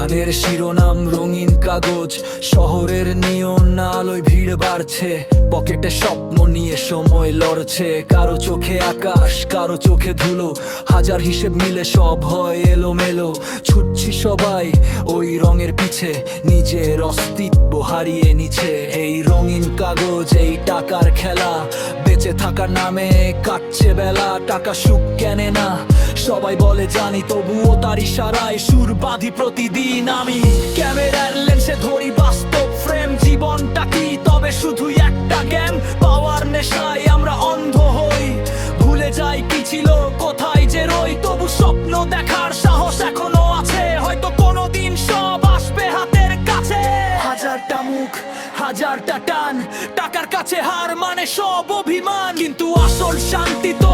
গানের শিরোনাম রঙিন কাগজ, শহরের নিয়ন আলোয় ভিড় বাড়ছে, পকেটে স্বপ্ন নিয়ে সময় লড়ছে। কারো চোখে আকাশ, কারো চোখে ধুলো, হাজার হিসেব মিলে সব হয় এলোমেলো। ছুটছি সবাই ওই রঙের পিছে, নিজের অস্তিত্ব হারিয়ে নিচ্ছে। এই রঙিন কাগজ, এই টাকার খেলা, বেঁচে থাকার নামে কাটছে বেলা। টাকা সুখ কেনে না সবাই বলে জানি, তবুও তার ইশারায় সুর বাঁধি প্রতিদিন আমি। ক্যামেরার লেন্সে ধরি বাস্তব ফ্রেম, জীবনটা কি তবে শুধুই একটা গেম? পাওয়ার নেশায় আমরা অন্ধ হই, ভুলে যাই কি ছিল কোথায় যে রই। তবু স্বপ্ন দেখার সাহস এখনো আছে, হয়তো কোনোদিন সব আসবে হাতের কাছে। হাজারটা মুখ, হাজারটা টান, টাকার কাছে হার মানে সব অভিমান, কিন্তু আসল শান্তি তো